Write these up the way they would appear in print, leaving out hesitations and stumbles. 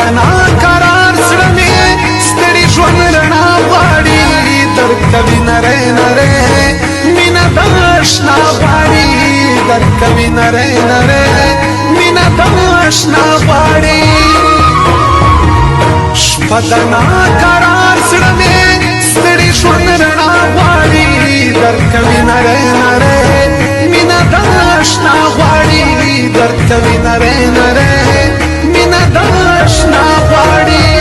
بدنا قرار سره مې ستړي ژوند رڼا غواړي درکوي نری نری مینه د اشنا غواړي درکوي نری نری مینه د اشنا غواړي شپه د ناقرار زړه مې ستړي ژوند رڼا غواړي درکوي نری نری مینه د اشنا غواړي درکوي نری نری مینه د اشنا غواړي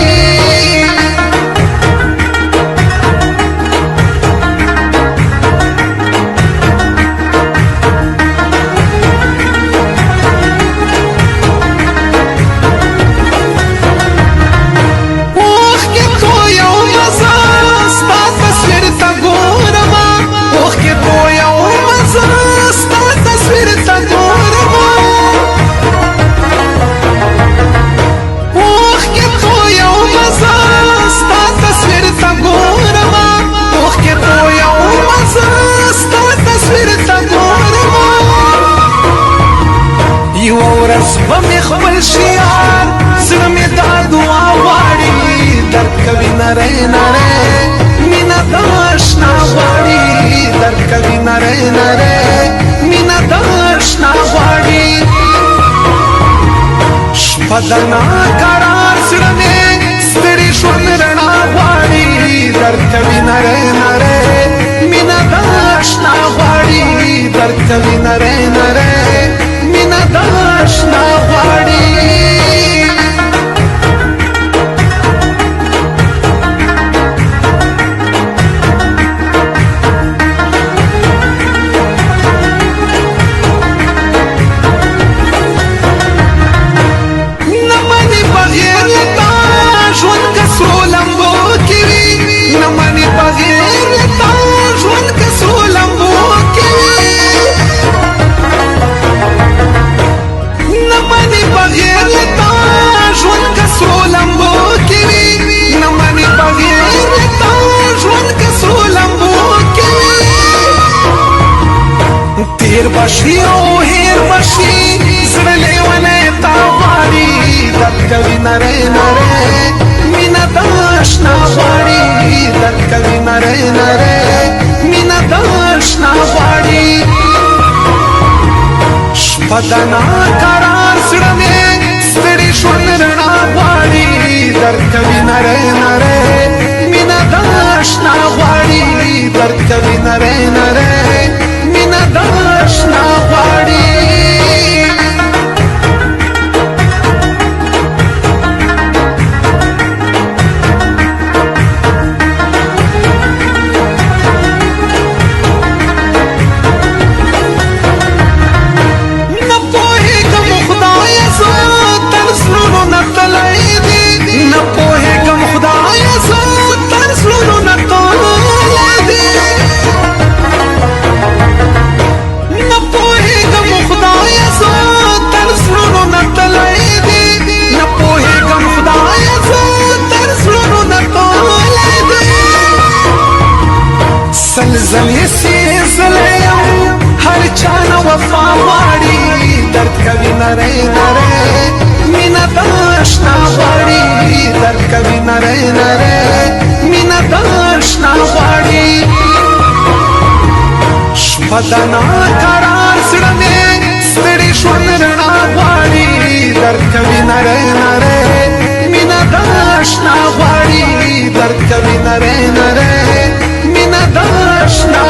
بمې خپل شیار زړه مې دا دعا غواړي درکوي نری نری مینه د اشنا غواړي درکوي نری نری مینه د اشنا غواړي شپه د ناقرار زړه مې ستړي ژوند رڼا غواړي درکوي نری نری مینه د اشنا غواړي درکوي نری نری مینه د اشنا غواړي نه منې بغیر له تا ژوند که سرو لمبو کې وي نه منې بغیر له تا ژوند که سرو لمبو کې وي نه منې بغیر له تا ژوند که سرو لمبو کې وي نه منې بغیر له تا ژوند که سرو لمبو کې وي تیر بشي او هیر بشي زړه لیونی تا غواړي درکوي نری نری مینه د اشنا غواړي درکوي نری نری مینه د اشنا غواړي شپه د ناقرار زړه مې ستړي ژوند رڼا غواړي درکوي نری نری مینه د اشنا غواړي درکوي نری نری مینه د اشنا غواړي زلزلې سېزلی یم هر چا نه وفا غواړي درد کوي نری نری مینه د اشنا غواړي درد کوي نری نری مینه د اشنا غواړي شپه د ناقرار زړه مې ستړي ژوند رڼا غواړي درد کوي نری نری مینه د اشنا غواړي درد کوي نری نری مینه د اشنا